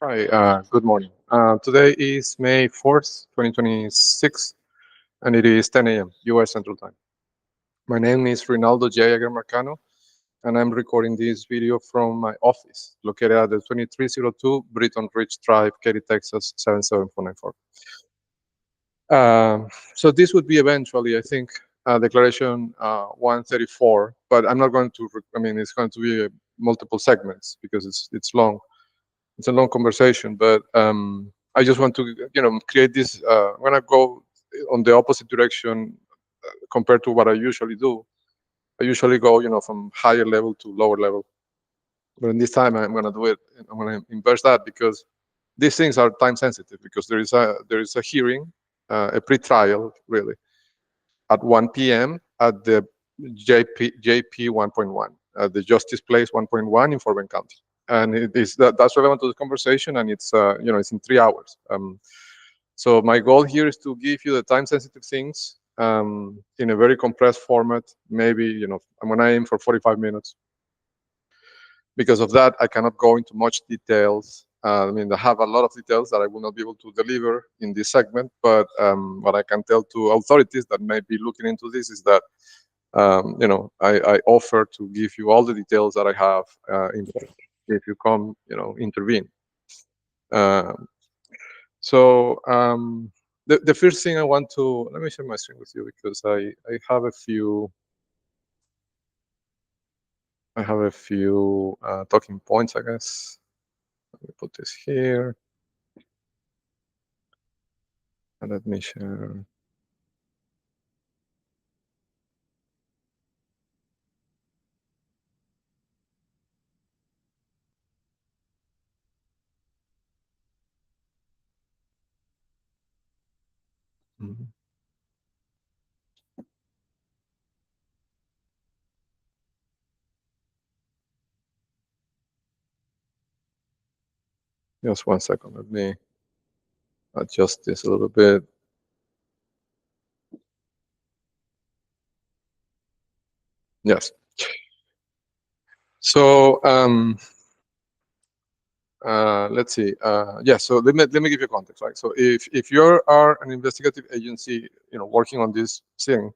Hi, good morning. Today is May 4th, 2026, and it is 10 a.m. U.S. Central Time. My name is Rinaldo J. Marcano, and I'm recording this video from my office, located at the 2302 Britton Ridge Drive, Katy, Texas, 77494. So this would be eventually, I think, Declaration 134, but I'm not going to, I mean, it's going to be multiple segments because it's long. It's a long conversation, but I just want to, create this. I'm gonna go on the opposite direction compared to what I usually do. I usually go, from higher level to lower level, but in this time I'm gonna do it. I'm gonna inverse that because these things are time sensitive because there is a hearing, a pre-trial really at 1 p.m. at the JP 1.1, the Justice Place 1.1 in Fort Bend County, and that's relevant to the conversation, and it's in 3 hours. So my goal here is to give you the time sensitive things in a very compressed format. Maybe I'm gonna aim for 45 minutes. Because of that, I cannot go into much details. I mean, I have a lot of details that I will not be able to deliver in this segment, but what I can tell to authorities that may be looking into this is that, I offer to give you all the details that I have if you come, intervene. Um, so the first thing I want to, let me share my screen with you because I have a few, talking points, I guess. Let me put this here. And let me share. Mhm. Just 1 second. Let me adjust this a little bit. Yes. So let's see. Yeah. So let me give you context. Right. So if you are an investigative agency, working on this thing,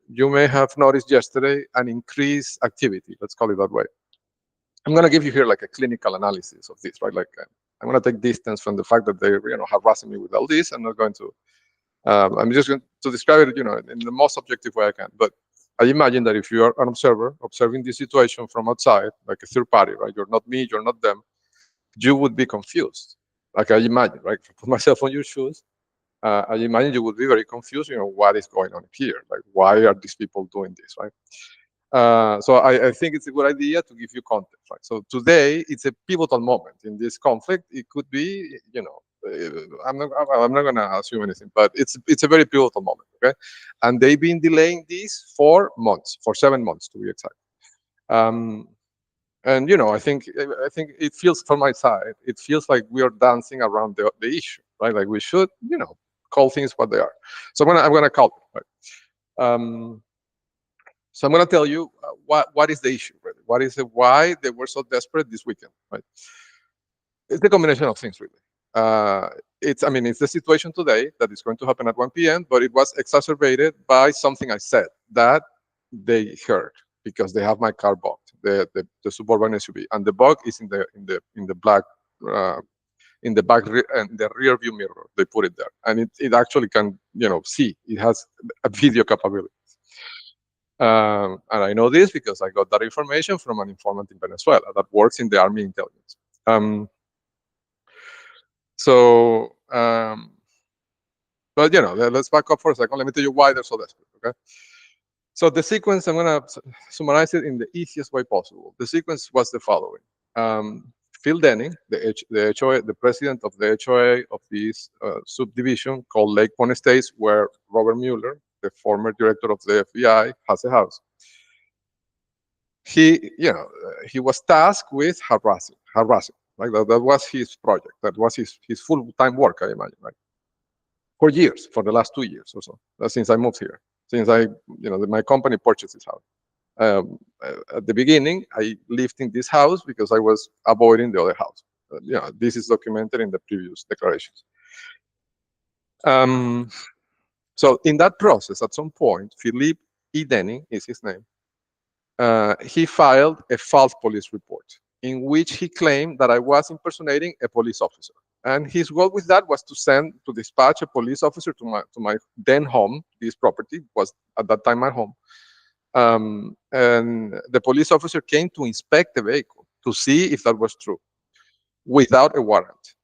you may have noticed yesterday an increased activity. Let's call it that way. I'm going to give you here like a clinical analysis of this, right? Like I'm going to take distance from the fact that they, harassing me with all this. I'm not going to. I'm just going to describe it, in the most objective way I can. But I imagine that if you are an observer observing this situation from outside, like a third party, right? You're not me, you're not them. You would be confused. Like I imagine, right? If I put myself on your shoes, I imagine you would be very confused. What is going on here? Like, why are these people doing this, right? So I think it's a good idea to give you context, right? So today it's a pivotal moment in this conflict. It could be, I'm not going to assume anything, but it's a very pivotal moment, okay? And they've been delaying this for months, for 7 months to be exact. Um, and I think it feels from my side, it feels like we are dancing around the issue, right? Like we should, call things what they are. So I'm gonna call it, right? So I'm going to tell you what is the issue, really. What is it? Why they were so desperate this weekend, right? It's a combination of things, really. Uh, it's the situation today that is going to happen at 1 p.m., but it was exacerbated by something I said that they heard because they have my car bugged, the suburban SUV, and the bug is in the black. In the and the rear view mirror, they put it there, and it actually can see. It has a video capability. And I know this because I got that information from an informant in Venezuela that works in the army intelligence. So, but let's back up for a second. Let me tell you why they're so desperate. Okay. So the sequence, I'm gonna summarize it in the easiest way possible. The sequence was the following: Phil Denning, the HOA, the president of the HOA of this subdivision called Lake Point Estates, where Robert Mueller, the former director of the FBI, has a house. He was tasked with harassing, right? That was his project. That was his full-time work, I imagine, right? For years, for the last 2 years or so, since I moved here, since my company purchased this house. At the beginning, I lived in this house because I was avoiding the other house. this is documented in the previous declarations. So in that process, at some point, Philippe E. Denning is his name. He filed a false police report in which he claimed that I was impersonating a police officer. And his goal with that was to dispatch a police officer to my then home. This property was at that time my home. And the police officer came to inspect the vehicle to see if that was true without a warrant.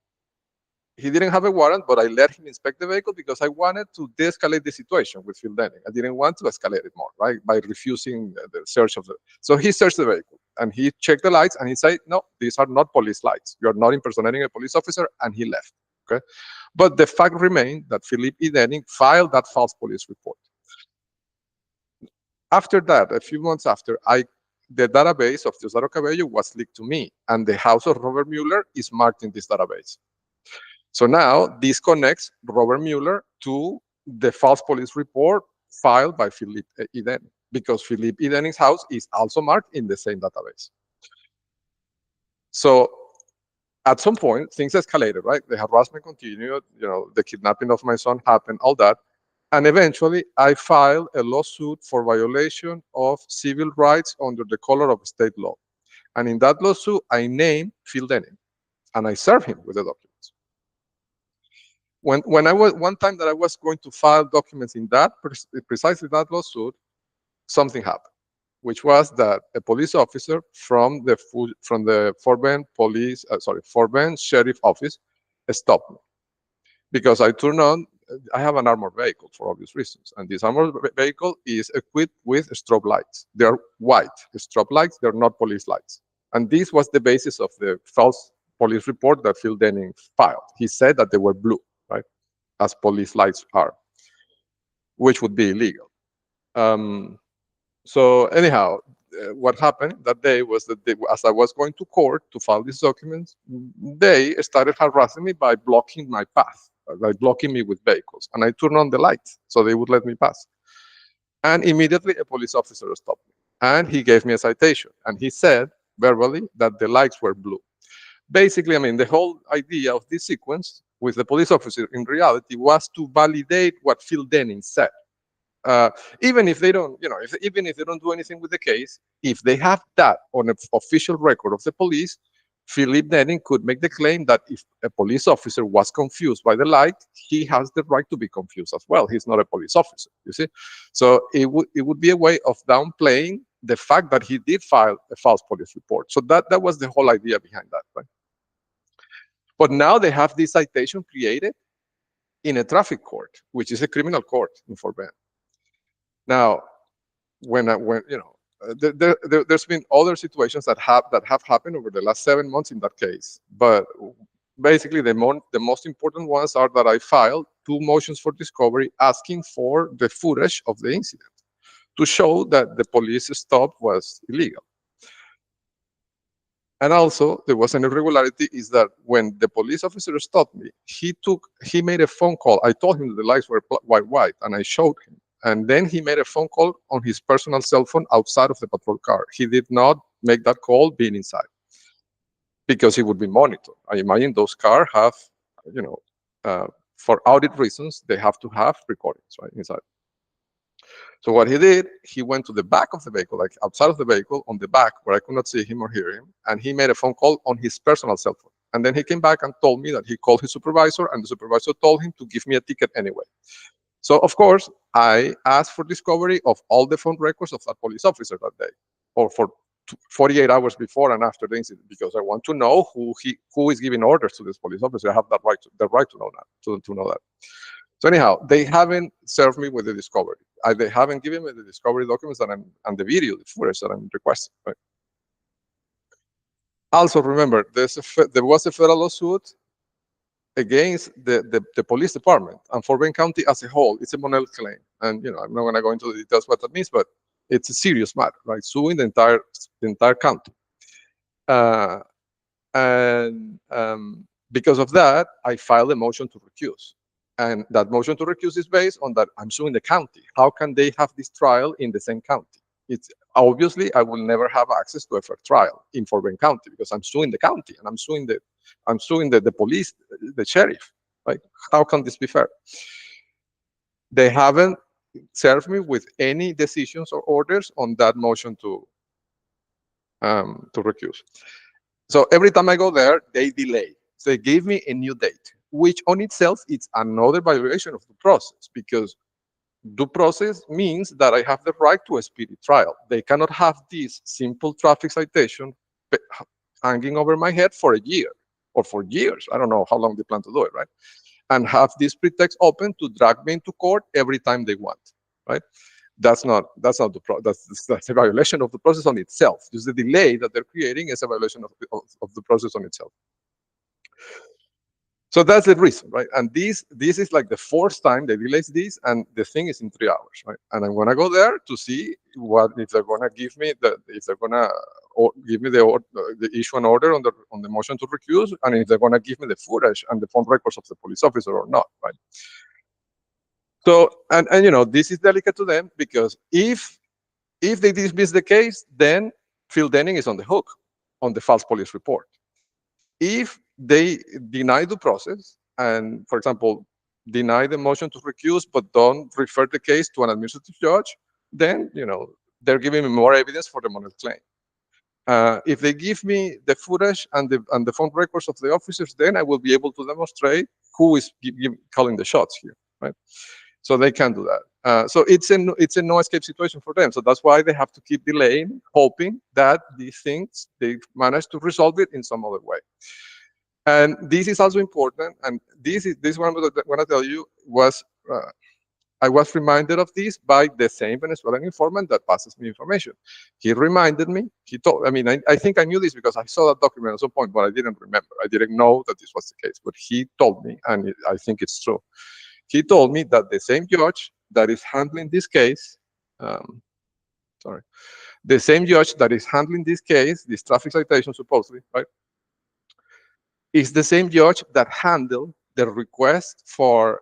He didn't have a warrant, but I let him inspect the vehicle because I wanted to de-escalate the situation with Phil Denning. I didn't want to escalate it more, right? By refusing the search of the. So he searched the vehicle and he checked the lights and he said, no, these are not police lights. You are not impersonating a police officer, and he left. Okay. But the fact remained that Philippe E. Denning filed that false police report. After that, a few months after, the database of Diosdado Cabello was leaked to me, and the house of Robert Mueller is marked in this database. So now this connects Robert Mueller to the false police report filed by Philippe E. Denning, because Philippe E. Denning's house is also marked in the same database. So at some point, things escalated, right? The harassment continued, the kidnapping of my son happened, all that. And eventually, I filed a lawsuit for violation of civil rights under the color of state law. And in that lawsuit, I named Phil Denning, and I served him with the documents. When I was one time that I was going to file documents in that precisely that lawsuit, something happened, which was that a police officer from the Fort Bend Fort Bend Sheriff Office stopped me because I turned on. I have an armored vehicle for obvious reasons, and this armored vehicle is equipped with strobe lights. They're white strobe lights. They're not police lights, and this was the basis of the false police report that Phil Denning filed. He said that they were blue, right, as police lights are, which would be illegal. So anyhow, what happened that day was that as I was going to court to file these documents, they started harassing me by blocking my path, by blocking me with vehicles. And I turned on the lights so they would let me pass. And immediately a police officer stopped me. And he gave me a citation. And he said verbally that the lights were blue. Basically, I mean, the whole idea of this sequence with the police officer in reality was to validate what Phil Denning said. Even if they don't, even if they don't do anything with the case, if they have that on an official record of the police, Philippe Denning could make the claim that if a police officer was confused by the light, he has the right to be confused as well. He's not a police officer, you see? So it would be a way of downplaying the fact that he did file a false police report. So that was the whole idea behind that, right? But now they have this citation created in a traffic court, which is a criminal court in Fort Bend. Now, there's been other situations that have happened over the last 7 months in that case, but basically the most important ones are that I filed 2 motions for discovery asking for the footage of the incident to show that the police stop was illegal. And also, there was an irregularity is that when the police officer stopped me, he made a phone call. I told him that the lights were white, and I showed him. And then he made a phone call on his personal cell phone outside of the patrol car. He did not make that call being inside because he would be monitored. I imagine those cars have, for audit reasons, they have to have recordings right inside. So what he did, he went to the back of the vehicle, like outside of the vehicle, on the back where I could not see him or hear him, and he made a phone call on his personal cell phone. And then he came back and told me that he called his supervisor, and the supervisor told him to give me a ticket anyway. So, of course, I asked for discovery of all the phone records of that police officer that day, or for 48 hours before and after the incident, because I want to know who is giving orders to this police officer. I have that right to know that, to know that. So anyhow, they haven't served me with the discovery. They haven't given me the discovery documents and the video, the footage that I'm requesting. Right? Also, remember, there was a federal lawsuit against the police department and Fort Bend County as a whole. It's a Monell claim, and I'm not going to go into the details what that means, but it's a serious matter, right? Suing the entire county, and because of that, I filed a motion to recuse. And that motion to recuse is based on that I'm suing the county. How can they have this trial in the same county? It's obviously I will never have access to a fair trial in Fort Bend County because I'm suing the county and I'm suing the I'm suing the police, the sheriff. Like, how can this be fair? They haven't served me with any decisions or orders on that motion to recuse. So every time I go there, they delay. So they give me a new date, which on itself is another violation of the process, because due process means that I have the right to a speedy trial. They cannot have this simple traffic citation hanging over my head for a year or for years. I don't know how long they plan to do it, right? And have this pretext open to drag me into court every time they want, right? That's not that's a violation of the process on itself. Just the delay that they're creating is a violation of the process on itself. So that's the reason, right? And this is like the fourth time they delay this, and the thing is in 3 hours, right? And I'm gonna go there to see what if they're gonna give me if they're gonna give me the issue an order on the motion to recuse, and if they're gonna give me the footage and the phone records of the police officer or not, right? So and this is delicate to them, because if they dismiss the case, then Phil Denning is on the hook on the false police report. If they deny the process and, for example, deny the motion to recuse but don't refer the case to an administrative judge, then they're giving me more evidence for the Monell claim. If they give me the footage and the phone records of the officers, then I will be able to demonstrate who is calling the shots here, right? So they can't do that. So it's a no escape situation for them. So that's why they have to keep delaying, hoping that these things they manage to resolve it in some other way. And this is also important. And this one that I want to tell you was I was reminded of this by the same Venezuelan informant that passes me information. He reminded me. He told. I mean, I think I knew this because I saw that document at some point, but I didn't remember. I didn't know that this was the case. But he told me, and I think it's true. He told me that the same judge that is handling this case, the same judge that is handling this case, this traffic citation supposedly, right, is the same judge that handled the request for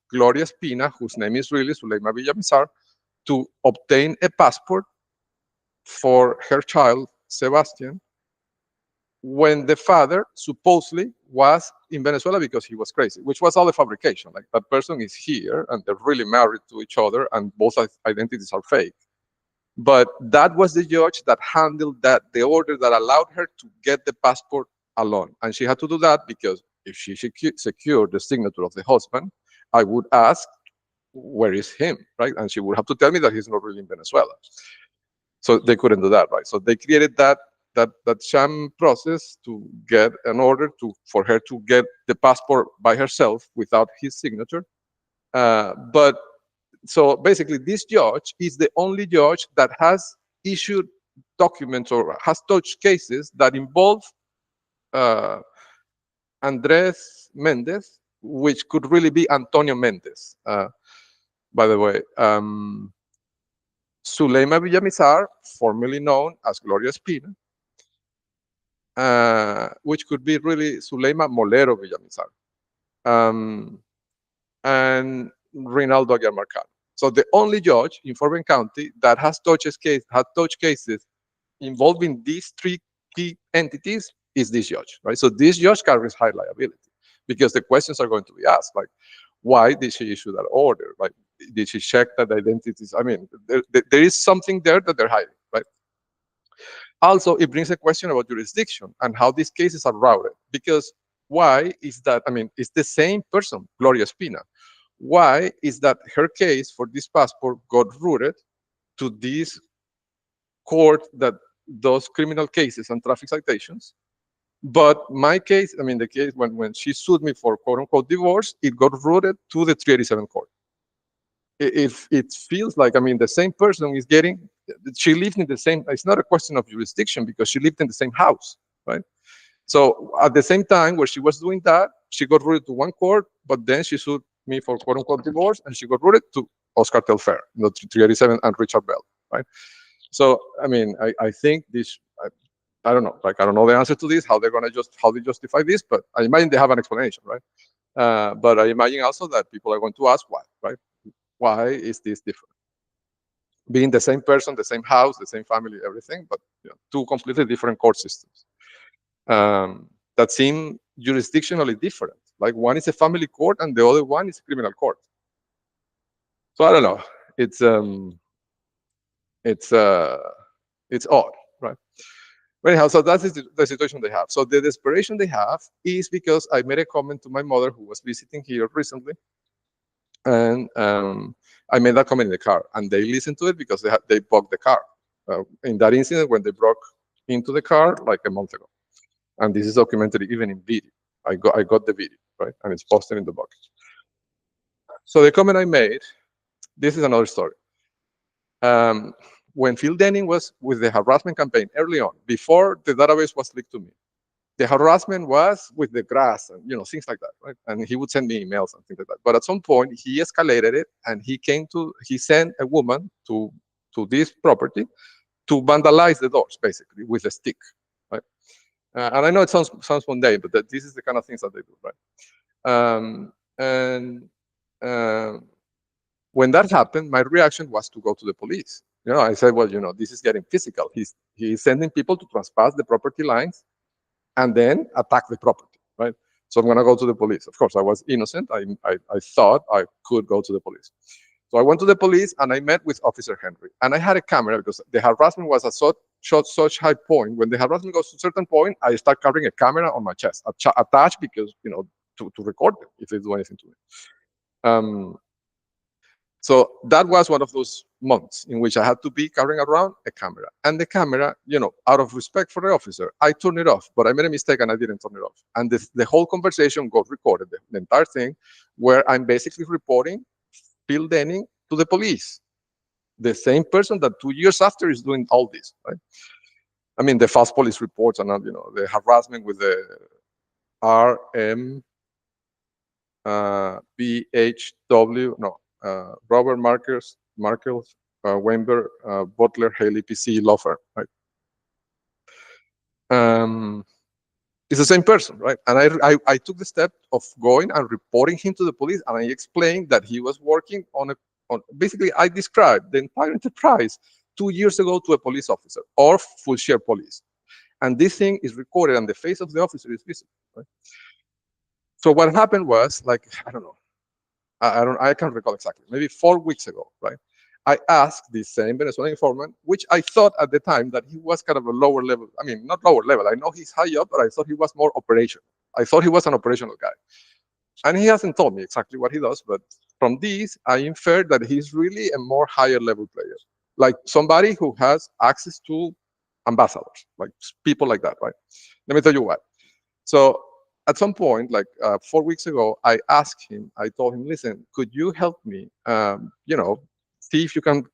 Gloria Espina, whose name is really Zuleima Villamizar, to obtain a passport for her child, Sebastian, when the father supposedly was in Venezuela because he was crazy, which was all a fabrication. Like, that person is here and they're really married to each other and both identities are fake. But that was the judge that handled the order that allowed her to get the passport alone. And she had to do that because if she secured the signature of the husband, I would ask, where is him, right? And she would have to tell me that he's not really in Venezuela. So they couldn't do that, right? So they created that sham process to get an order for her to get the passport by herself without his signature. But so basically, this judge is the only judge that has issued documents or has touched cases that involve Andres Mendez, which could really be Antonio Mendez, by the way. Zuleima Villamizar, formerly known as Gloria Espina, which could be really Zuleima Molero Villamizar, and Rinaldo Aguiar Marcano. So the only judge in Fort Bend County that has touched cases involving these three key entities is this judge, right? So this judge carries high liability because the questions are going to be asked, like, why did she issue that order? Like, did she check that the identities? I mean, there is something there that they're hiding, right? Also, it brings a question about jurisdiction and how these cases are routed. Because why is that? I mean, it's the same person, Gloria Espina. Why is that her case for this passport got routed to this court that does criminal cases and traffic citations? But my case, I mean, the case when she sued me for quote unquote divorce, it got routed to the 387 court. It feels like, I mean, the same person is getting, she lived in the same, it's not a question of jurisdiction because she lived in the same house, right? So at the same time where she was doing that, she got routed to one court, but then she sued me for quote unquote divorce and she got routed to Oscar Telfair, 387 and Richard Bell, right? So, I mean, I think this, I don't know, like, I don't know the answer to this, how they justify this, but I imagine they have an explanation, right? But I imagine also that people are going to ask why, right? Why is this different? Being the same person, the same house, the same family, everything, but two completely different court systems. That's that seem jurisdictionally different. Like one is a family court and the other one is a criminal court. So I don't know. It's um, it's uh, it's odd, right? But anyhow, so that's the situation they have. So the desperation they have is because I made a comment to my mother who was visiting here recently, and I made that comment in the car, and they listened to it because they bugged the car in that incident when they broke into the car like a month ago, and this is documented even in video. I got the video, right, and it's posted in the book. So the comment I made, this is another story. When Phil Denning was with the harassment campaign early on, before the database was leaked to me, the harassment was with the grass and things like that, right? And he would send me emails and things like that. But at some point, he escalated it, and he sent a woman to this property to vandalize the doors, basically with a stick, right? And I know it sounds mundane, but this is the kind of things that they do, right? And when that happened, my reaction was to go to the police. I said, well, this is getting physical. He's sending people to trespass the property lines and then attack the property, right? So I'm going to go to the police. Of course, I was innocent. I thought I could go to the police. So I went to the police and I met with Officer Henry. And I had a camera because the harassment was at such high point. When the harassment goes to a certain point, I start carrying a camera on my chest, attached because, to record them if they do anything to me. So that was one of those months in which I had to be carrying around a camera. And the camera, out of respect for the officer, I turned it off, but I made a mistake and I didn't turn it off. And the whole conversation got recorded, the entire thing, where I'm basically reporting Phil Denning to the police. The same person that 2 years after is doing all this, right? I mean, the false police reports and, the harassment with the BHW, Robert Markers, Weinberg, Butler, Haley, PC law firm, right? It's the same person, right? And I took the step of going and reporting him to the police, and I explained that he was working on basically, I described the entire enterprise 2 years ago to a police officer or full share police. And this thing is recorded and the face of the officer is visible, right? So what happened was, like, I don't know, I can't recall exactly, maybe 4 weeks ago, right? I asked this same Venezuelan informant, which I thought at the time that he was kind of a lower level. I mean, not lower level. I know he's high up, but I thought he was more operational. I thought he was an operational guy. And he hasn't told me exactly what he does, but from this, I inferred that he's really a more higher level player, like somebody who has access to ambassadors, like people like that, right? Let me tell you why. So at some point, like 4 weeks ago, I asked him, I told him, listen, could you help me, see if you can,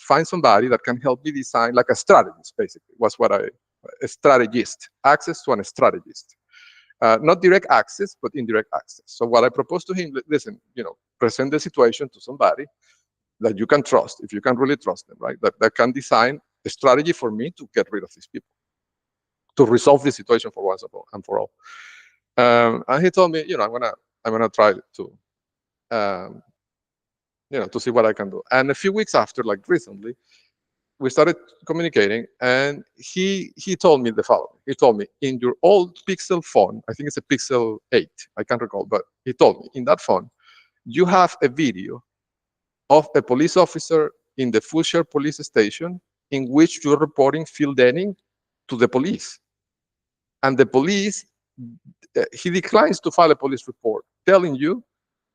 find somebody that can help me design like a strategist, basically, was what a strategist, access to a strategist. Not direct access, but indirect access. So what I proposed to him, listen, present the situation to somebody that you can trust, if you can really trust them, right? That can design a strategy for me to get rid of these people, to resolve the situation for once and for all. And he told me, I'm gonna try to, to see what I can do. And a few weeks after, like recently, we started communicating, and he told me the following. He told me, in your old Pixel phone, I think it's a Pixel 8, I can't recall, but he told me, in that phone, you have a video of a police officer in the Full Share police station in which you're reporting Phil Denning to the police. And the police, he declines to file a police report telling you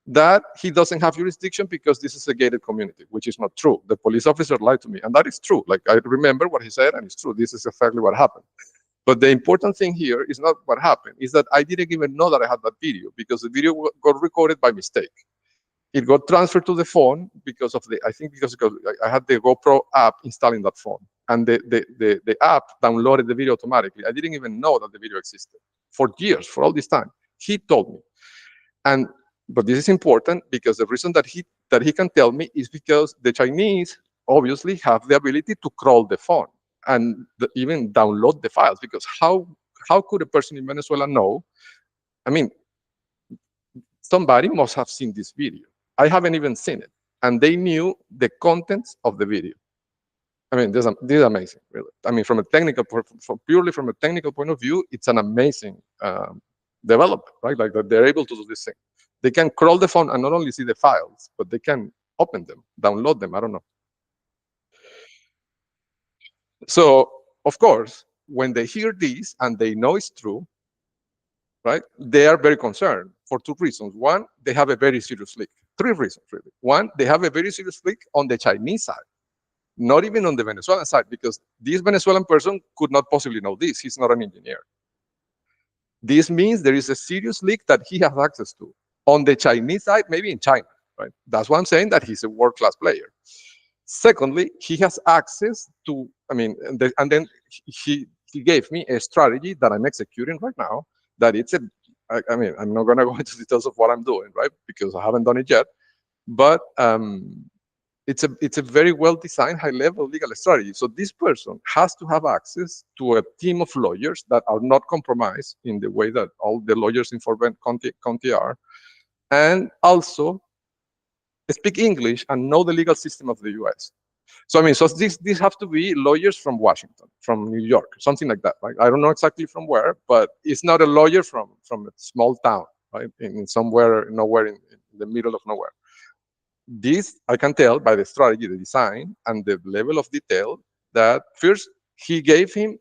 that he doesn't have jurisdiction because this is a gated community, which is not true. The police officer lied to me, and that is true. Like, I remember what he said, and it's true. This is exactly what happened. But the important thing here is not what happened, is that I didn't even know that I had that video because the video got recorded by mistake. It got transferred to the phone because I had the GoPro app installed in that phone, and the app downloaded the video automatically. I didn't even know that the video existed for years, for all this time. He told me. But this is important because the reason that he can tell me is because the Chinese obviously have the ability to crawl the phone and even download the files. Because how could a person in Venezuela know? I mean, somebody must have seen this video. I haven't even seen it, and they knew the contents of the video. I mean, this is amazing, really. I mean, purely from a technical point of view, it's an amazing development, right? Like that they're able to do this thing. They can crawl the phone and not only see the files, but they can open them, download them. I don't know. So, of course, when they hear this and they know it's true, right? They are very concerned for two reasons. One, they have a very serious leak. Three reasons, really. One, they have a very serious leak on the Chinese side, not even on the Venezuelan side, because this Venezuelan person could not possibly know this. He's not an engineer. This means there is a serious leak that he has access to. On the Chinese side, maybe in China, right? That's why I'm saying that he's a world-class player. Secondly, he has access to, I mean, and then he gave me a strategy that I'm executing right now. That it's a, I mean, I'm not going to go into details of what I'm doing, right? Because I haven't done it yet. But it's a very well designed, high level legal strategy. So this person has to have access to a team of lawyers that are not compromised in the way that all the lawyers in Fort Bend County are, and also speak English and know the legal system of the US. So I mean, so these have to be lawyers from Washington, from New York, something like that, right? I don't know exactly from where, but it's not a lawyer from a small town, right? In somewhere, nowhere in the middle of nowhere. This I can tell by the strategy, the design, and the level of detail that first he gave him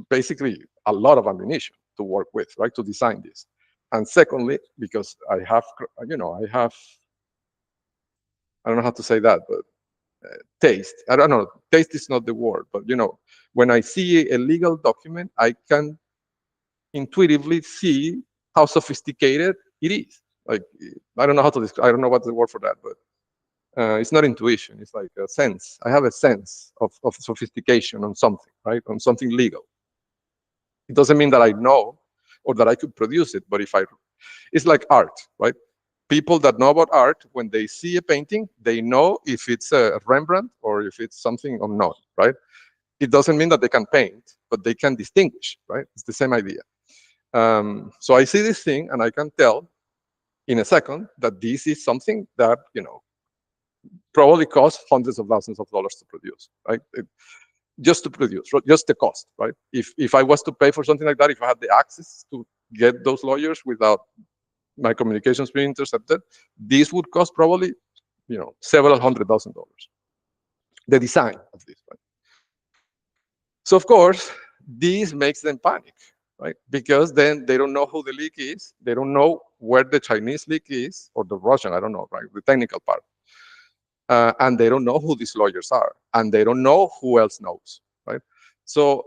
basically a lot of ammunition to work with, right, to design this. And secondly, because I have, I don't know how to say that, but taste. I don't know. Taste is not the word, but when I see a legal document, I can intuitively see how sophisticated it is. Like I don't know how to describe. I don't know what's the word for that, but it's not intuition. It's like a sense. I have a sense of sophistication on something, right? On something legal. It doesn't mean that I know or that I could produce it, but it's like art, right? People that know about art, when they see a painting, they know if it's a Rembrandt or if it's something unknown, right? It doesn't mean that they can paint, but they can distinguish, right? It's the same idea. So I see this thing and I can tell in a second that this is something that, probably costs hundreds of thousands of dollars to produce, right? Just to produce, just the cost, right? If I was to pay for something like that, if I had the access to get those lawyers without my communications being intercepted, this would cost probably, several $100,000. The design of this, right? So of course, this makes them panic, right? Because then they don't know who the leak is, they don't know where the Chinese leak is, or the Russian, I don't know, right? The technical part. And they don't know who these lawyers are, and they don't know who else knows, right? So,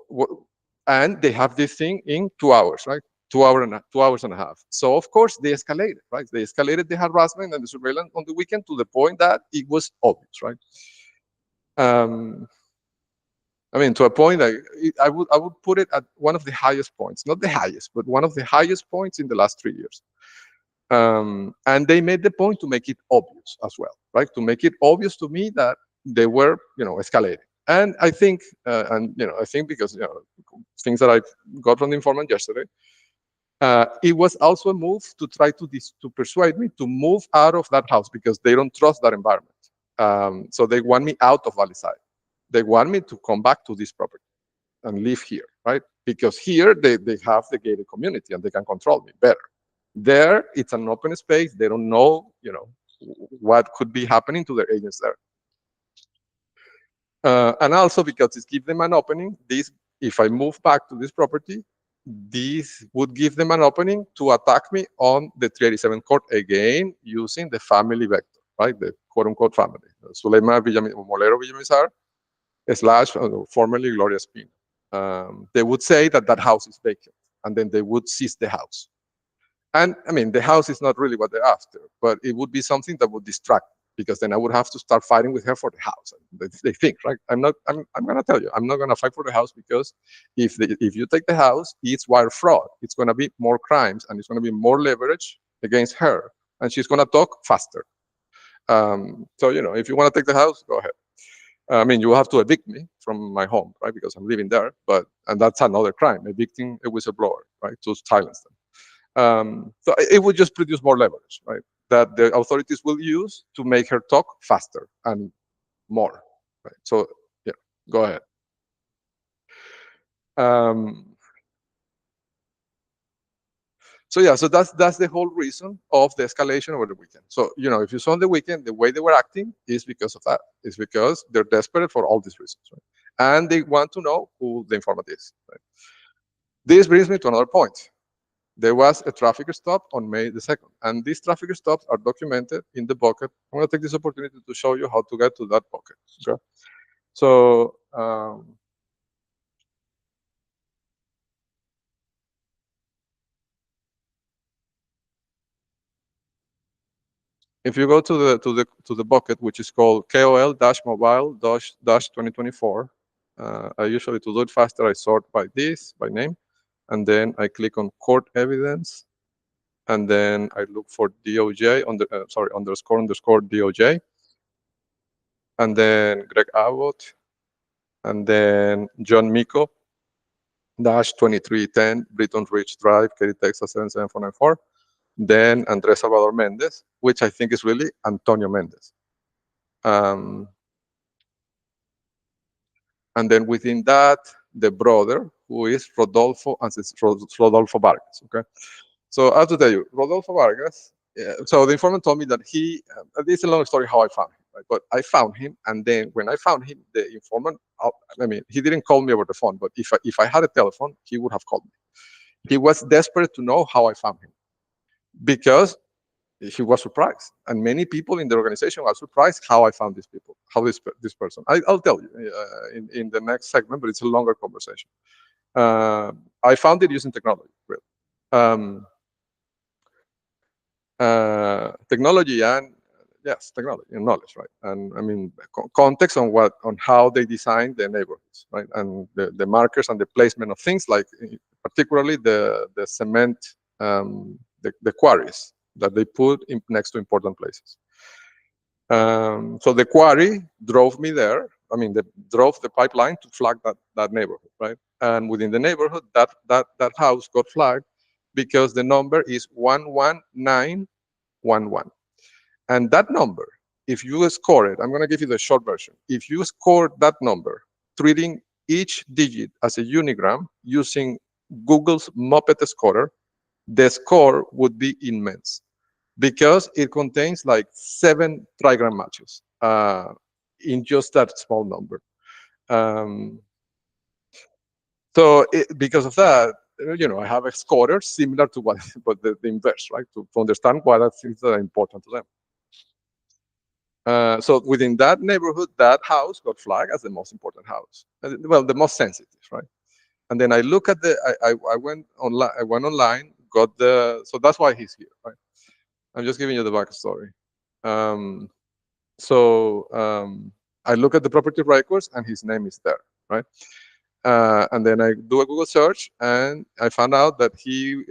and they have this thing in 2 hours, right? 2 hours and a half. So of course they escalated, right? They escalated the harassment and the surveillance on the weekend to the point that it was obvious, right? I mean, to a point that I would put it at one of the highest points, not the highest, but one of the highest points in the last 3 years. And they made the point to make it obvious as well, right? To make it obvious to me that they were, escalating. And I think, I think because things that I got from the informant yesterday, it was also a move to try to persuade me to move out of that house because they don't trust that environment. So they want me out of Valiside. They want me to come back to this property and live here, right? Because here they have the gated community and they can control me better. There, it's an open space. They don't know, what could be happening to their agents there. And also because it gives them an opening, if I move back to this property, this would give them an opening to attack me on the 387 court again using the family vector, right? The quote-unquote family. Zulema Molero Villamizar / formerly Gloria Espina. They would say that house is vacant, and then they would seize the house. And I mean, the house is not really what they're after, but it would be something that would distract, because then I would have to start fighting with her for the house. They think, right? I'm going to tell you, I'm not going to fight for the house, because if you take the house, it's wire fraud. It's going to be more crimes, and it's going to be more leverage against her, and she's going to talk faster. So, if you want to take the house, go ahead. I mean, you have to evict me from my home, right? Because I'm living there, and that's another crime, evicting a whistleblower, right? To silence them. So it would just produce more leverage, right? That the authorities will use to make her talk faster and more, right? So, yeah. Go ahead. Um, so yeah, so that's the whole reason of the escalation over the weekend. So if you saw on the weekend, the way they were acting is because of that. It's because they're desperate for all these reasons, right? And they want to know who the informant is. Right? This brings me to another point. There was a traffic stop on May the 2nd, and these traffic stops are documented in the bucket. I'm going to take this opportunity to show you how to get to that bucket. Okay? So if you go to the bucket, which is called KOL-mobile 2024, I usually, to do it faster, I sort by name, and then I click on court evidence, and then I look for DOJ underscore DOJ, and then Greg Abbott, and then John Miko 2310 Britton Ridge Drive, Katy, Texas 77494. Then Andres Salvador Mendez, which I think is really Antonio Mendez. And then within that, the brother, who is Rodolfo Vargas. Okay, so I have to tell you, Rodolfo Vargas. So the informant told me that this is a long story how I found him, right? But I found him, and then when I found him, the informant. I mean, he didn't call me over the phone, but if I had a telephone, he would have called me. He was desperate to know how I found him because he was surprised, and many people in the organization are surprised how I found these people, how this person. I'll tell you in the next segment, but it's a longer conversation. I found it using technology, really. Um, Technology and yes, technology and knowledge, right? And I mean context on how they design the neighborhoods, right? And the markers and the placement of things, like particularly the cement, the quarries that they put next to important places. So the quarry drove me there. I mean, they drove the pipeline to flag that neighborhood, right? And within the neighborhood, that house got flagged because the number is 11911. And that number, if you score it, I'm going to give you the short version. If you score that number, treating each digit as a unigram using Google's Muppet scorer, the score would be immense because it contains like 7 trigram matches in just that small number. Um, because of that, I have a scorer similar to but the inverse, right? To understand why that things that are important to them. So within that neighborhood, that house got flagged as the most important house. Well, the most sensitive, right? And then I look at I went online. I went online, got so that's why he's here, right? I'm just giving you the backstory. Um, so I look at the property records, and his name is there, right? And then I do a Google search, and I found out that he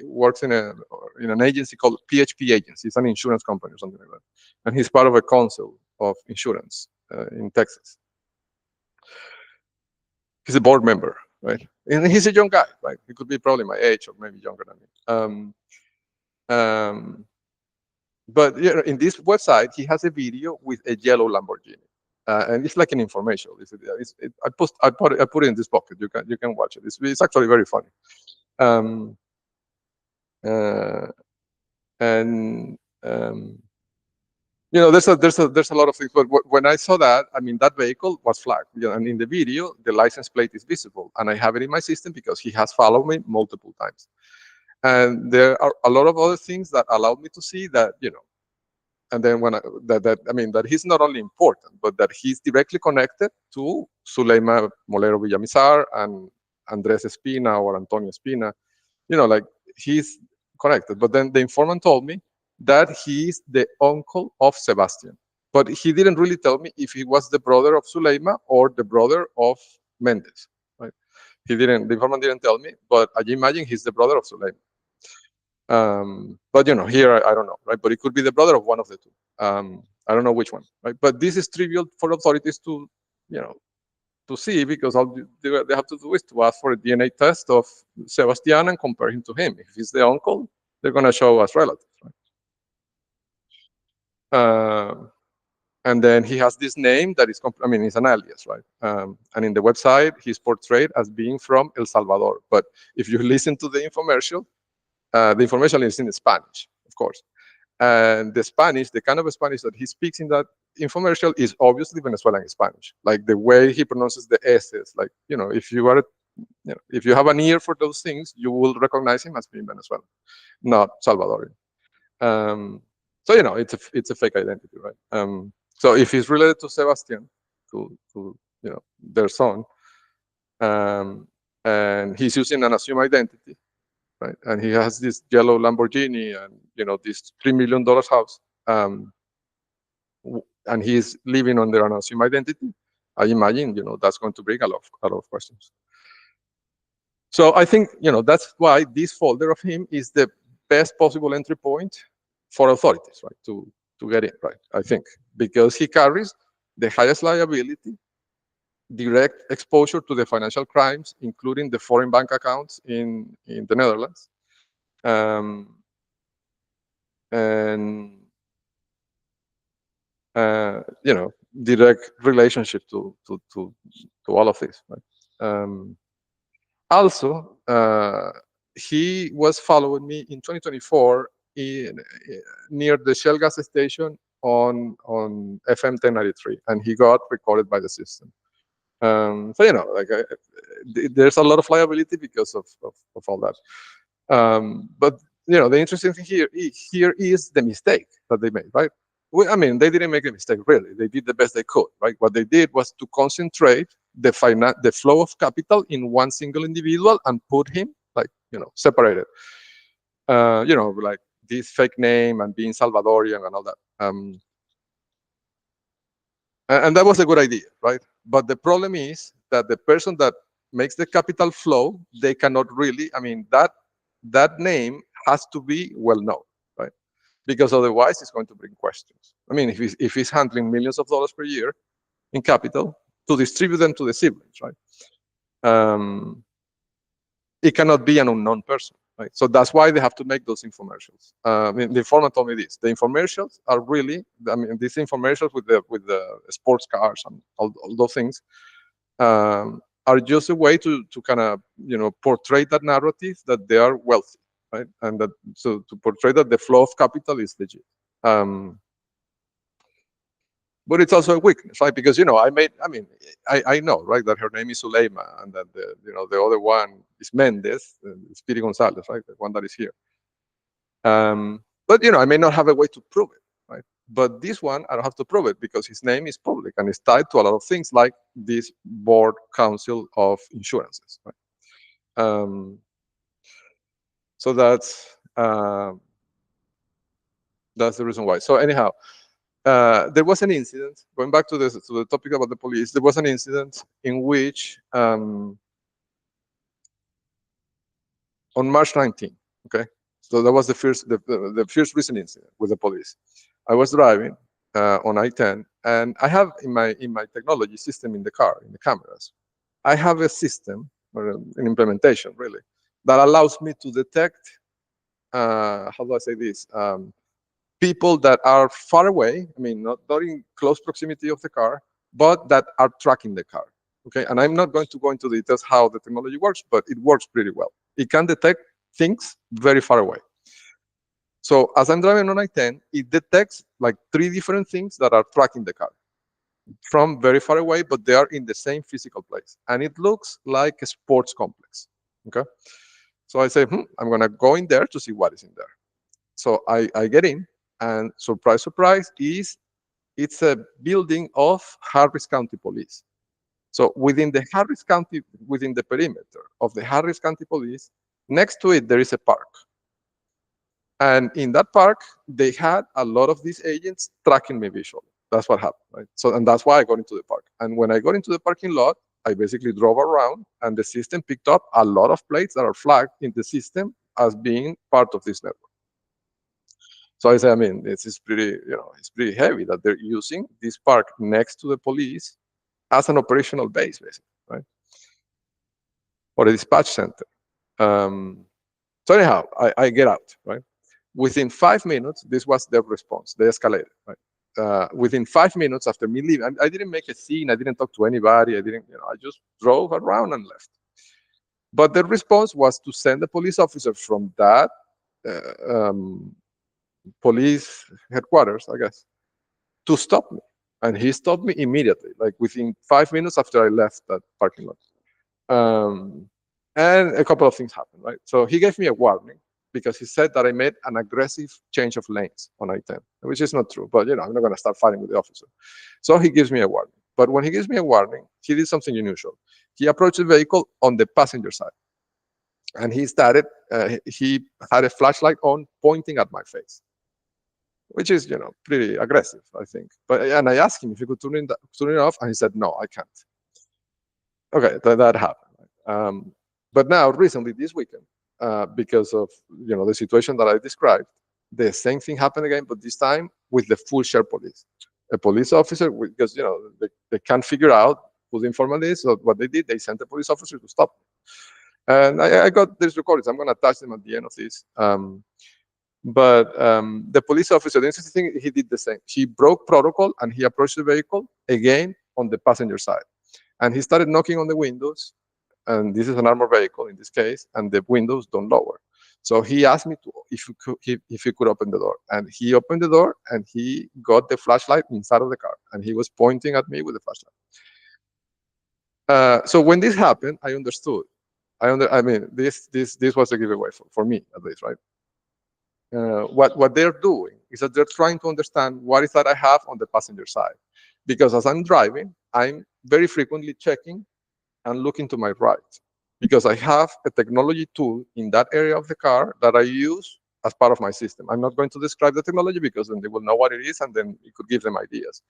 works in an agency called PHP Agency. It's an insurance company or something like that, and he's part of a council of insurance in Texas. He's a board member, right? And he's a young guy, right? He could be probably my age or maybe younger than me. But in this website, he has a video with a yellow Lamborghini, and it's like an infomercial. I put it in this pocket. You can watch it. It's actually very funny. Um, uh, and there's a lot of things. But when I saw that, I mean, that vehicle was flagged, and in the video, the license plate is visible, and I have it in my system because he has followed me multiple times. And there are a lot of other things that allowed me to see that, and then that he's not only important, but that he's directly connected to Zuleima Molero Villamizar and Andres Espina or Antonio Espina. Like, he's connected. But then the informant told me that he's the uncle of Sebastian, but he didn't really tell me if he was the brother of Zuleima or the brother of Mendez. Right? He didn't. The informant didn't tell me, but I imagine he's the brother of Zuleima. But here I don't know, right? But it could be the brother of one of the two. I don't know which one, right? But this is trivial for authorities to, to see, because all they have to do is to ask for a DNA test of Sebastian and compare him to him. If he's the uncle, they're going to show us relatives, right? And then he has this name that is, I mean, it's an alias, right? And in the website, he's portrayed as being from El Salvador. But if you listen to the infomercial, the information is in Spanish, of course. And the Spanish, the kind of Spanish that he speaks in that infomercial is obviously Venezuelan Spanish. Like the way he pronounces the S's, like, if you are, if you have an ear for those things, you will recognize him as being Venezuelan, not Salvadorian. So it's a fake identity, right? So if he's related to Sebastian, to their son, and he's using an assumed identity, right? And he has this yellow Lamborghini and this $3 million house, and he's living under an assumed identity. I imagine that's going to bring a lot of questions. So I think that's why this folder of him is the best possible entry point for authorities, right? To get in, right? I think because he carries the highest liability, direct exposure to the financial crimes, including the foreign bank accounts in the Netherlands, and direct relationship to all of this, right? Also, he was following me in 2024 near the Shell gas station on FM 1093, and he got recorded by the system. So there's a lot of liability because of all that. But the interesting thing here is the mistake that they made, right? I mean, they didn't make a mistake, really. They did the best they could, right? What they did was to concentrate the flow of capital in one single individual and put him separated. Like this fake name and being Salvadorian and all that. And that was a good idea, right? But the problem is that the person that makes the capital flow, they cannot really, I mean, that name has to be well known, right? Because otherwise it's going to bring questions. I mean, if he's handling millions of dollars per year in capital to distribute them to the siblings, right? It cannot be an unknown person, right? So that's why they have to make those infomercials. I mean, the informant told me this. The infomercials are really, I mean, these infomercials with the sports cars and all those things are just a way to kind of portray that narrative that they are wealthy, right? And that so to portray that the flow of capital is legit. But it's also a weakness, right? Because I know, right, that her name is Suleima and that the other one is Mendez, Speedy Gonzalez, right, the one that is here. But I may not have a way to prove it, right? But this one I don't have to prove it because his name is public and it's tied to a lot of things like this board council of insurances, right? So that's the reason why. So anyhow. There was an incident, going back to the topic about the police, there was an incident in which on March 19th, okay? So that was the first recent incident with the police. I was driving on I-10, and I have in my technology system in the car, in the cameras, I have a system, or an implementation really, that allows me to detect, how do I say this, people that are far away, I mean, not in close proximity of the car, but that are tracking the car. Okay, and I'm not going to go into details how the technology works, but it works pretty well. It can detect things very far away. So as I'm driving on I-10, it detects like 3 different things that are tracking the car from very far away, but they are in the same physical place. And it looks like a sports complex. Okay, so I say, I'm going to go in there to see what is in there. So I get in, and surprise, surprise, it's a building of Harris County Police. So within the perimeter of the Harris County Police, next to it, there is a park. And in that park, they had a lot of these agents tracking me visually. That's what happened, right? So, and that's why I got into the park. And when I got into the parking lot, I basically drove around, and the system picked up a lot of plates that are flagged in the system as being part of this network. So I say, I mean, this is pretty, it's pretty heavy that they're using this park next to the police as an operational base, basically, right? Or a dispatch center. So anyhow, I get out, right? Within 5 minutes, this was their response. They escalated, right? within 5 minutes after me leaving, I didn't make a scene. I didn't talk to anybody. I didn't, I just drove around and left. But the response was to send the police officers from that police headquarters, I guess, to stop me. And he stopped me immediately, like within 5 minutes after I left that parking lot. Um, and a couple of things happened, right? So he gave me a warning because he said that I made an aggressive change of lanes on I-10, which is not true. But I'm not going to start fighting with the officer. So he gives me a warning. But when he gives me a warning, he did something unusual. He approached the vehicle on the passenger side, and he started. He had a flashlight on, pointing at my face, which is pretty aggressive, I think. And I asked him if he could turn it off, and he said, "No, I can't." Okay, that happened. But now, recently, this weekend, because of the situation that I described, the same thing happened again, but this time with the full share police. A police officer, because they can't figure out who the informant is. So what they did, they sent a police officer to stop me. And I got these recordings. I'm going to attach them at the end of this. But the police officer, the interesting thing, he did the same. He broke protocol and he approached the vehicle again on the passenger side. And he started knocking on the windows. And this is an armored vehicle in this case, and the windows don't lower. So he asked me if he could open the door. And he opened the door and he got the flashlight inside of the car. And he was pointing at me with the flashlight. So when this happened, I understood. I mean, this was a giveaway for me, at least, right? What they're doing is that they're trying to understand what is that I have on the passenger side. Because as I'm driving, I'm very frequently checking and looking to my right, because I have a technology tool in that area of the car that I use as part of my system. I'm not going to describe the technology because then they will know what it is and then it could give them ideas.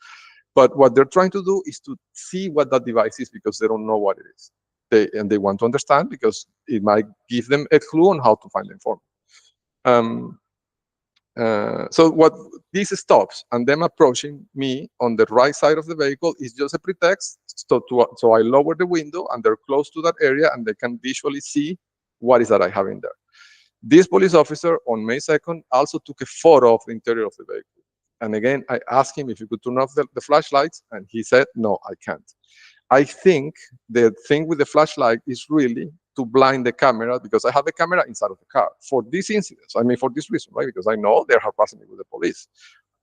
But what they're trying to do is to see what that device is because they don't know what it is. They want to understand because it might give them a clue on how to find the informant. So what this stops and them approaching me on the right side of the vehicle is just a pretext. So I lower the window and they're close to that area and they can visually see what is that I have in there. This police officer on May 2nd also took a photo of the interior of the vehicle. And again, I asked him if he could turn off the flashlights and he said, no, I can't. I think the thing with the flashlight is really to blind the camera because I have the camera inside of the car for these incidents. I mean, for this reason, right? Because I know they're harassing me with the police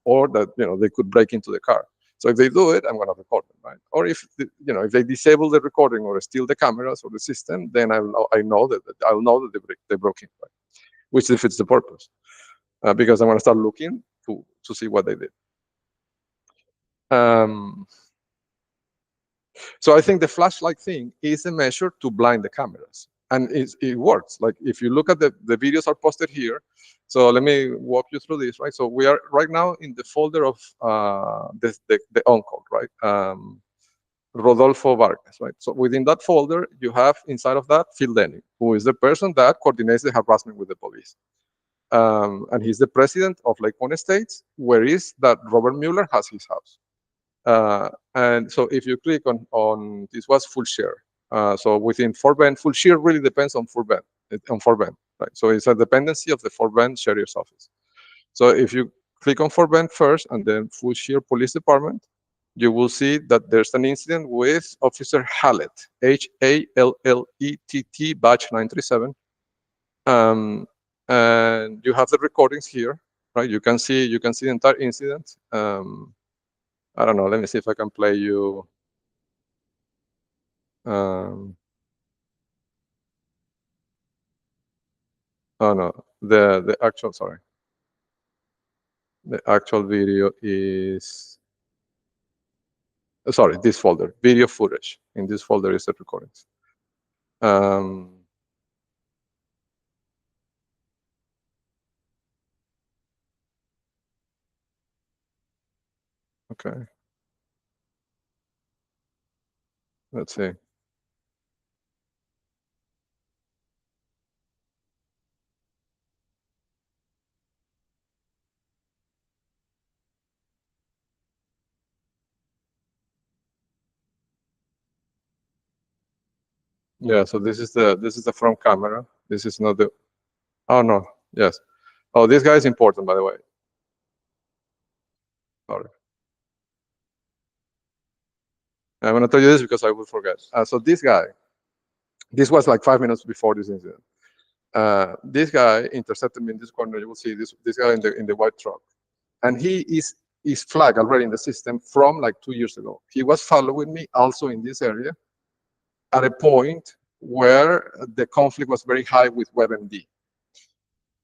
or that, they could break into the car. So if they do it, I'm going to record them, right? Or if, if they disable the recording or steal the cameras or the system, then I'll know that they broke in, right? Which defeats the purpose because I'm going to start looking to see what they did. So I think the flashlight thing is a measure to blind the cameras. And it works. Like if you look at the videos are posted here. So let me walk you through this, right? So we are right now in the folder of the on-call, right? Rodolfo Vargas, right? So within that folder, you have inside of that Phil Denning, who is the person that coordinates the harassment with the police. And he's the president of Lake One Estates, where is that Robert Mueller has his house. And so if you click on this was full share. So within Fort Bend, full share really depends on Fort Bend, right? So it's a dependency of the Fort Bend Sheriff's Office. So if you click on Fort Bend first and then full share Police Department, you will see that there's an incident with Officer Hallett, Hallett, batch 937. And you have the recordings here, right? You can see the entire incident. I don't know. Let me see if I can play you. Oh no, the actual, sorry. The actual video is, sorry, this folder, video footage. In this folder is the recordings. Okay. Let's see. Yeah, so this is the front camera. This is not the, oh no, yes. Oh, this guy is important, by the way. Sorry. I'm going to tell you this because I will forget. So this guy, this was like 5 minutes before this incident. This guy intercepted me in this corner. You will see this guy in the white truck, and he is flagged already in the system from like 2 years ago. He was following me also in this area at a point where the conflict was very high with WebMD.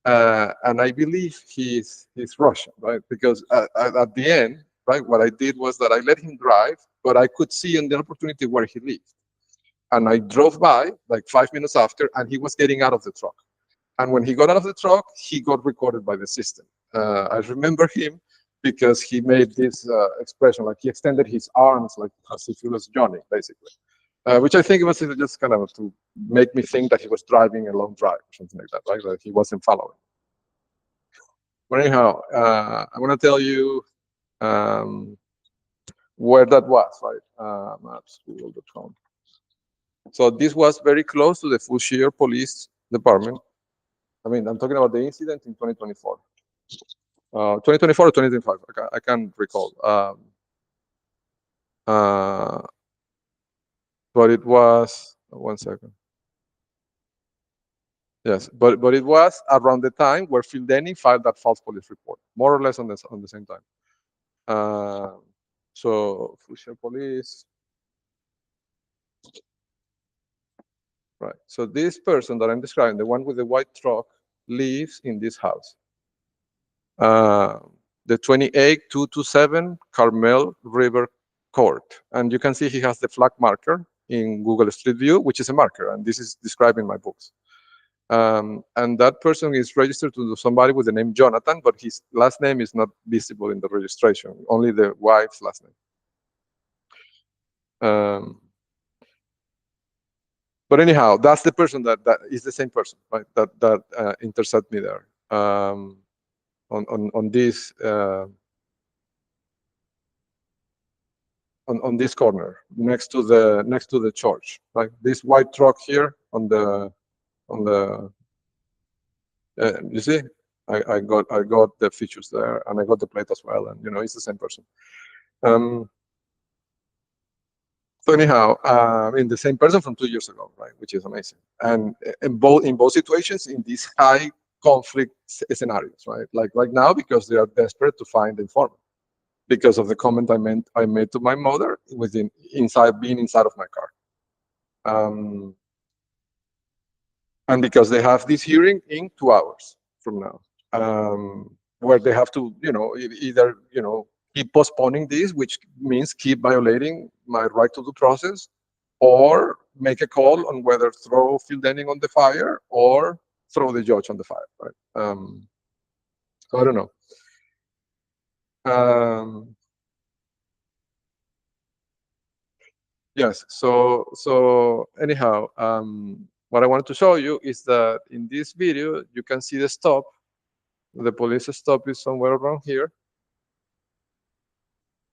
And I believe he's Russian, right? Because at the end, right, what I did was that I let him drive, but I could see in the opportunity where he lived. And I drove by like 5 minutes after, and he was getting out of the truck. And when he got out of the truck, he got recorded by the system. I remember him because he made this expression, like he extended his arms, like as if he was Johnny, basically. Which I think it was just kind of to make me think that he was driving a long drive or something like that, right? That he wasn't following. But anyhow, I want to tell you where that was, right? Maps, google.com. So this was very close to the Fouchier Police Department. I mean, I'm talking about the incident in 2024. 2024 or 2025, I can't recall. But it was, 1 second. Yes, but it was around the time where Phil Denny filed that false police report, more or less on the same time. So Fouchier Police, right? So this person that I'm describing, the one with the white truck, lives in this house. The 28227 Carmel River Court, and you can see he has the flag marker in Google Street View, which is a marker, and this is described in my books. And that person is registered to somebody with the name Jonathan, but his last name is not visible in the registration, only the wife's last name. But anyhow, that's the person that is the same person, right? That intercepted me there on this on this corner next to the church, right? This white truck here on the you see, I got the features there, and I got the plate as well, and it's the same person. So anyhow, in the same person from 2 years ago, right? Which is amazing. And in both situations, in these high conflict scenarios, right? Like right now, because they are desperate to find the informant, because of the comment I made to my mother being inside of my car, and because they have this hearing in 2 hours from now, where they have to, either keep postponing this, which means keep violating my right to due process, or make a call on whether throw Phil Denning on the fire or throw the judge on the fire, right? So I don't know. Yes. So anyhow, what I wanted to show you is that in this video you can see the stop. The police stop is somewhere around here.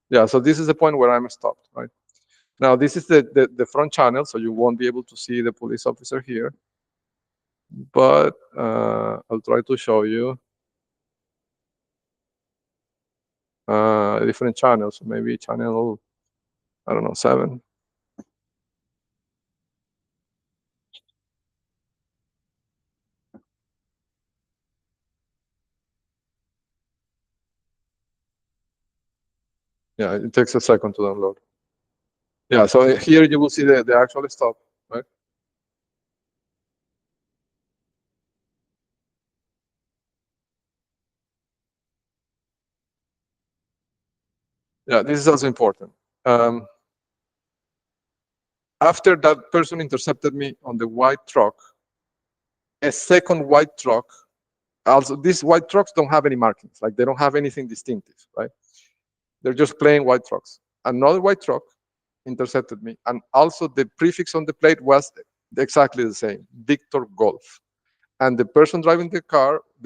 Yeah. So this is the point where I'm stopped, right? Now this is the front channel, so you won't be able to see the police officer here. But I'll try to show you different channels. Maybe channel, I don't know, 7. Yeah, it takes a second to download. Yeah, so here you will see the actual stop, right? Yeah, this is also important. After that person intercepted me on the white truck, a second white truck, also these white trucks don't have any markings, like they don't have anything distinctive, right? They're just plain white trucks. Another white truck intercepted me, and also the prefix on the plate was exactly the same, Victor Golf. And the person driving the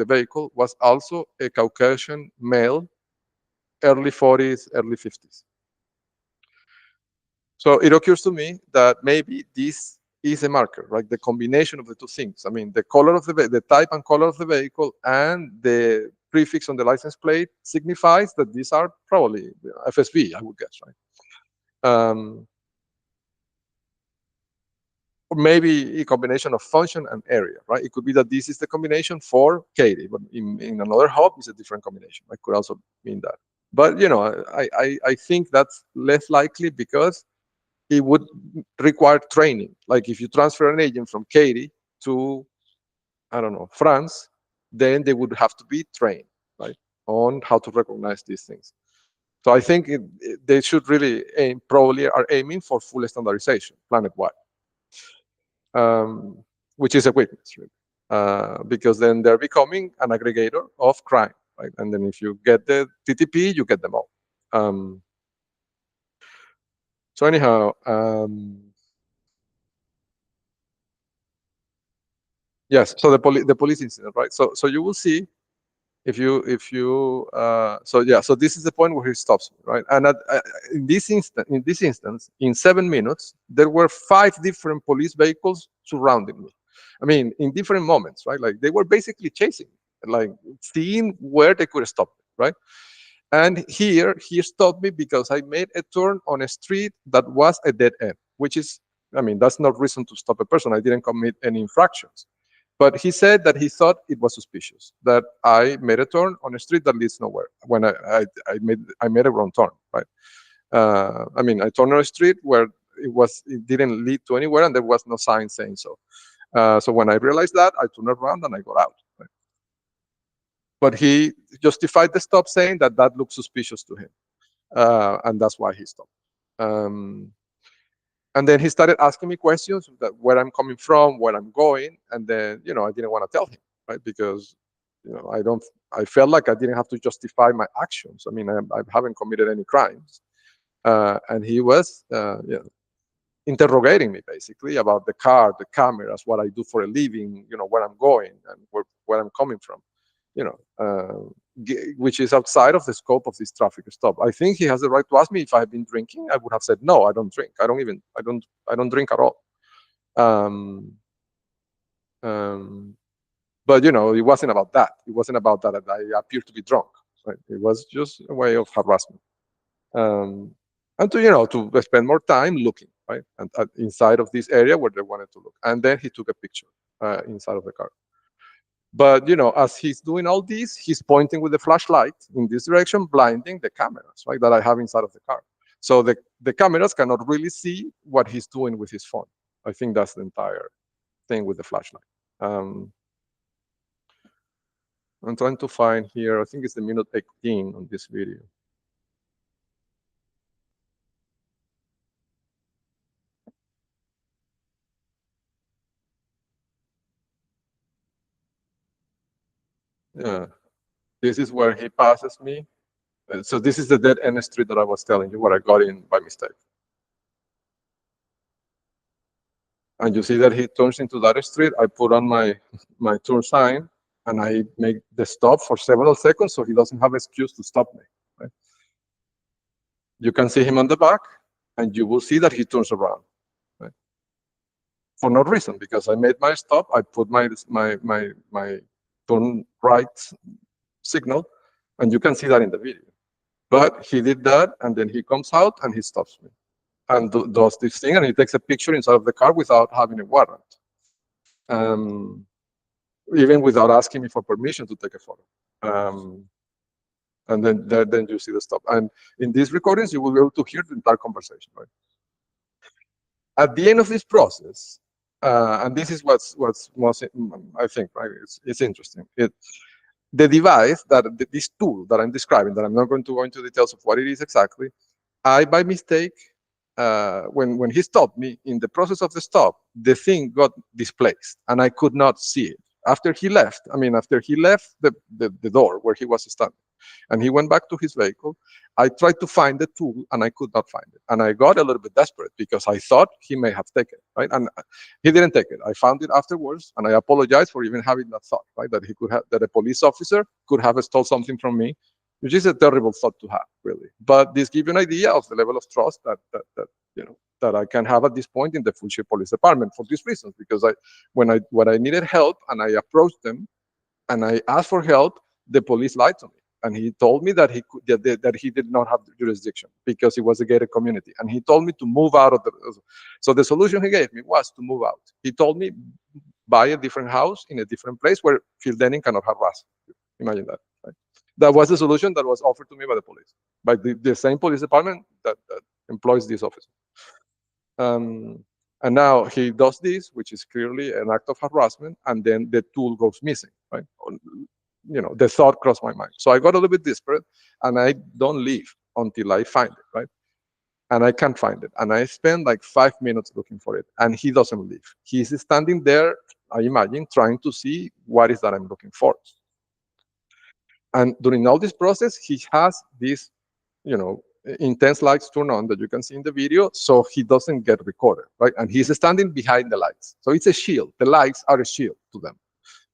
vehicle, was also a Caucasian male, early 40s, early 50s. So it occurs to me that maybe this is a marker, right? The combination of the two things. I mean, the color of the type and color of the vehicle and the prefix on the license plate signifies that these are probably FSB, I would guess, right? or maybe a combination of function and area, right? It could be that this is the combination for Katie, but in another hub it's a different combination. It could also mean that. But I think that's less likely because it would require training. Like if you transfer an agent from Katie to, I don't know, France, then they would have to be trained, right, on how to recognize these things. So I think they should really probably are aiming for full standardization planet-wide, um, which is a weakness, really, because then they're becoming an aggregator of crime, right? And then if you get the TTP, you get them all. So anyhow, yes. So the police incident, right? So you will see so yeah. So this is the point where he stops me, right? And in this instance, in 7 minutes, there were 5 different police vehicles surrounding me. I mean, in different moments, right? Like they were basically chasing me, like seeing where they could stop me, right? And here he stopped me because I made a turn on a street that was a dead end, which is, I mean, that's not reason to stop a person. I didn't commit any infractions. But he said that he thought it was suspicious that I made a turn on a street that leads nowhere when I made a wrong turn, right? I mean, I turned on a street where it didn't lead to anywhere and there was no sign saying so. So when I realized that, I turned around and I got out. Right? But he justified the stop saying that that looked suspicious to him, and that's why he stopped. And then he started asking me questions that where I'm coming from, where I'm going, and then I didn't want to tell him, right? Because I felt like I didn't have to justify my actions. I mean, I haven't committed any crimes, and he was interrogating me basically about the car, the cameras, what I do for a living, where I'm going and where I'm coming from, which is outside of the scope of this traffic stop. I think he has the right to ask me if I've been drinking. I would have said no, I don't drink. I don't drink at all. But it wasn't about that. It wasn't about that I appeared to be drunk. Right? It was just a way of harassment. And to spend more time looking, right, and inside of this area where they wanted to look. And then he took a picture inside of the car. But as he's doing all this, he's pointing with the flashlight in this direction, blinding the cameras, right, that I have inside of the car. So the cameras cannot really see what he's doing with his phone. I think that's the entire thing with the flashlight. I'm trying to find here, I think it's the minute 18 on this video. Yeah, this is where he passes me. So this is the dead end street that I was telling you, where I got in by mistake. And you see that he turns into that street. I put on my turn sign, and I make the stop for several seconds, so he doesn't have excuse to stop me. Right? You can see him on the back, and you will see that he turns around. Right? For no reason, because I made my stop. I put my turn right signal, and you can see that in the video. But he did that, and then he comes out and he stops me and does this thing, and he takes a picture inside of the car without having a warrant, even without asking me for permission to take a photo. And then you see the stop. And in these recordings, you will be able to hear the entire conversation. Right? At the end of this process, and this is what's most, I think, right? It's interesting. The device this tool that I'm describing, that I'm not going to go into details of what it is exactly, I by mistake, when he stopped me in the process of the stop, the thing got displaced and I could not see it. After he left the door where he was standing, and he went back to his vehicle, I tried to find the tool and I could not find it. And I got a little bit desperate because I thought he may have taken it, right? And he didn't take it. I found it afterwards, and I apologize for even having that thought, right? That a police officer could have stole something from me, which is a terrible thought to have, really. But this gives you an idea of the level of trust that I can have at this point in the Fulci Police Department for these reasons, because when I needed help and I approached them and I asked for help, the police lied to me. and he told me that he could, that he did not have jurisdiction because it was a gated community, and he told me to move out of the. So the solution he gave me was to move out. He told me buy a different house in a different place where Phil Denning cannot harass you. Imagine that. Right? That was the solution that was offered to me by the police, by the same police department that employs this officer. Um, and now he does this, which is clearly an act of harassment, and then the tool goes missing, right? The thought crossed my mind. So I got a little bit desperate, and I don't leave until I find it, right? And I can't find it. And I spend like 5 minutes looking for it, and he doesn't leave. He's standing there, I imagine, trying to see what is that I'm looking for. And during all this process, he has this, intense lights turned on that you can see in the video, so he doesn't get recorded, right? And he's standing behind the lights. So it's a shield. The lights are a shield to them.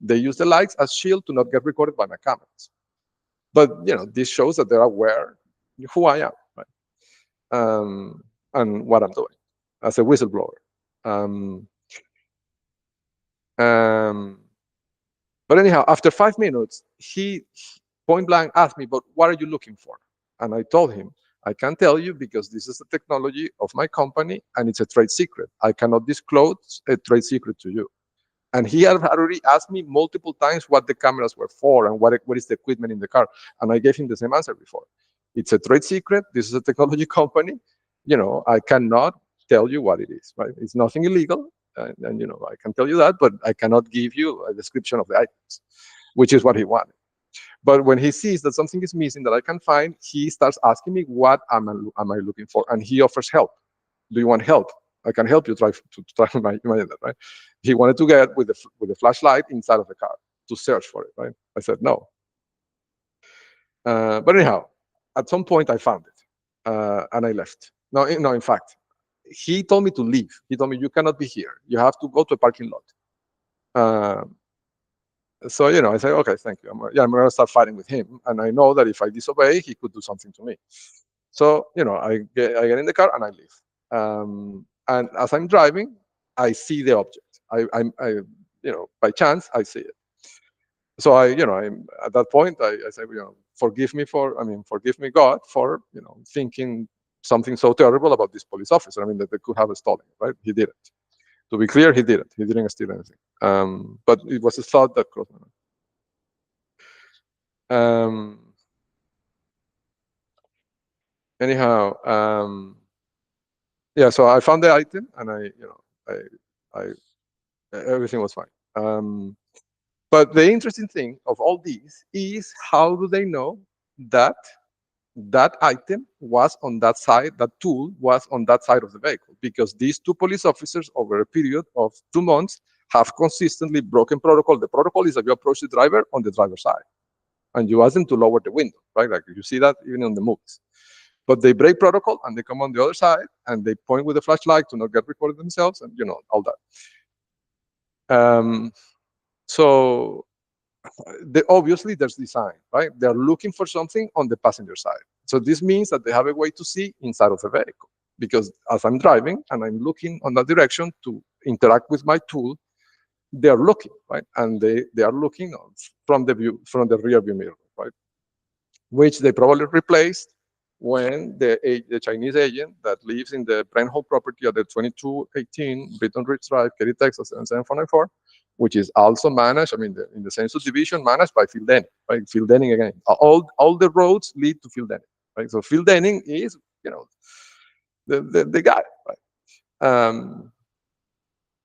They use the lights as shield to not get recorded by my cameras. But, this shows that they're aware who I am, right? And what I'm doing as a whistleblower. But anyhow, after 5 minutes, he point blank asked me, but what are you looking for? And I told him, I can't tell you because this is the technology of my company and it's a trade secret. I cannot disclose a trade secret to you. And he had already asked me multiple times what the cameras were for and what is the equipment in the car. And I gave him the same answer before. It's a trade secret. This is a technology company. I cannot tell you what it is, right? It's nothing illegal. And I can tell you that, but I cannot give you a description of the items, which is what he wanted. But when he sees that something is missing that I can find, he starts asking me, what am I looking for? And he offers help. Do you want help? I can help you try to imagine that, right? He wanted to get with the flashlight inside of the car to search for it, right? I said no. But anyhow, at some point I found it, and I left. No, in fact, he told me to leave. He told me, you cannot be here. You have to go to a parking lot. So, I say, okay, thank you. I'm going to start fighting with him. And I know that if I disobey, he could do something to me. So, I get in the car and I leave. And as I'm driving, I see the object. I by chance, I see it. So I'm at that point, I say, forgive me, God, for, thinking something so terrible about this police officer. I mean, that they could have stolen it, right? He didn't. To be clear, he didn't. He didn't steal anything. But it was a thought that crossed my mind. Anyhow, yeah. So I found the item, and I everything was fine. But the interesting thing of all these is, how do they know that that item was on that side, that tool was on that side of the vehicle? Because these two police officers, over a period of 2 months, have consistently broken protocol. The protocol is that you approach the driver on the driver's side, and you ask them to lower the window, right? Like you see that even on the movies. But they break protocol and they come on the other side and they point with a flashlight to not get recorded themselves, and all that. So obviously there's design, right? They're looking for something on the passenger side. So this means that they have a way to see inside of the vehicle, because as I'm driving and I'm looking on that direction to interact with my tool, they're looking, right? And they are looking from the rear view mirror, right? Which they probably replaced when the Chinese agent that lives in the Brenthold property at the 2218 Britton Ridge Drive, Katy, Texas, 77494, which is also managed, in the same subdivision, managed by Phil Denning, right? Phil Denning again. All the roads lead to Phil Denning, right? So Phil Denning is, the guy, right?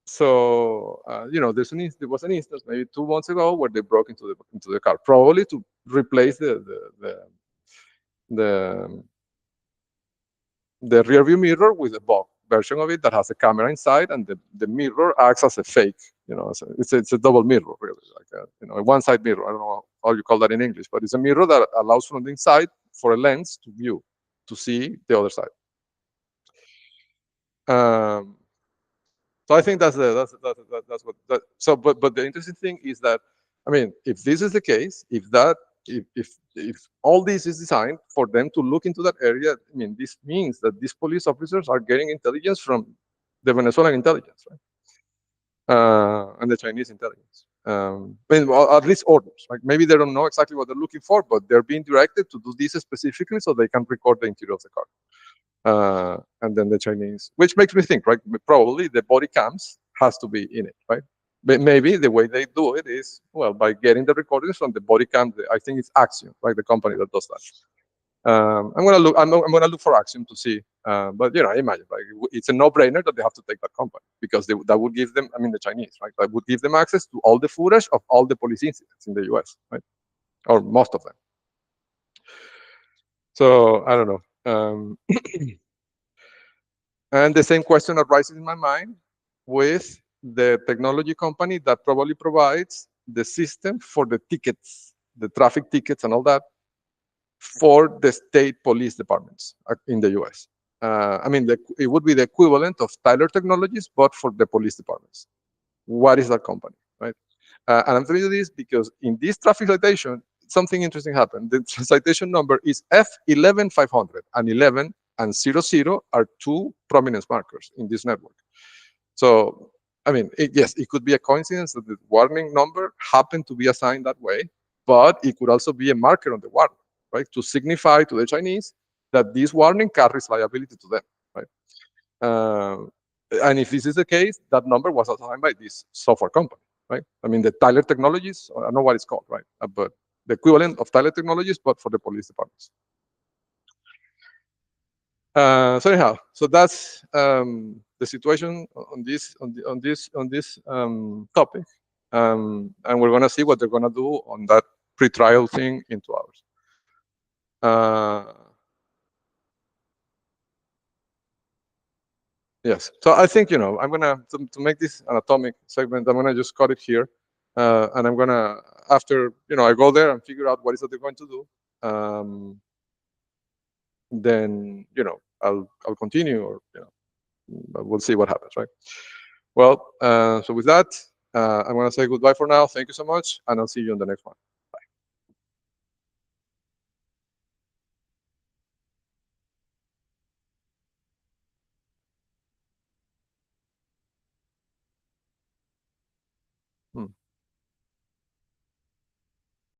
So there was an instance maybe 2 months ago where they broke into the car, probably to replace the rear view mirror with a box version of it that has a camera inside, and the mirror acts as a fake. It's a double mirror, really, like a one side mirror. I don't know how you call that in English, but it's a mirror that allows from the inside for a lens to view, to see the other side. So I think that's what. So, but the interesting thing is that, if this is the case, if all this is designed for them to look into that area, this means that these police officers are getting intelligence from the Venezuelan intelligence, right? And the Chinese intelligence. Well, at least orders. Like maybe they don't know exactly what they're looking for, but they're being directed to do this specifically so they can record the interior of the car. And then the Chinese, which makes me think, right? Probably the body cams has to be in it, right? But maybe the way they do it is, well, by getting the recordings from the body cam. I think it's Axiom, right? The company that does that. I'm gonna look. I'm gonna look for Axiom to see. But I imagine like it's a no-brainer that they have to take that company because that would give them. I mean, the Chinese, right? That would give them access to all the footage of all the police incidents in the U.S., right? Or most of them. So I don't know. And the same question arises in my mind with the technology company that probably provides the system for the tickets, the traffic tickets, and all that for the state police departments in the US. I mean, it would be the equivalent of Tyler Technologies, but for the police departments. What is that company, right? And I'm telling you this because in this traffic citation, something interesting happened. The citation number is F11500, and 11 and 00 are two prominence markers in this network. So, I mean, yes, it could be a coincidence that the warning number happened to be assigned that way, but it could also be a marker on the warning, right? To signify to the Chinese that this warning carries liability to them, right? And if this is the case, that number was assigned by this software company, right? I mean, the Tyler Technologies, I don't know what it's called, right? But the equivalent of Tyler Technologies, but for the police departments. So anyhow, so that's the situation on this topic, and we're gonna see what they're gonna do on that pre-trial thing in 2 hours. Yes, so I think I'm gonna to make this an atomic segment. I'm gonna just cut it here, and I'm gonna after I go there and figure out what is that they're going to do. Then I'll continue, or we'll see what happens, right? Well, so with that, I'm going to say goodbye for now. Thank you so much, and I'll see you on the next one. Hmm.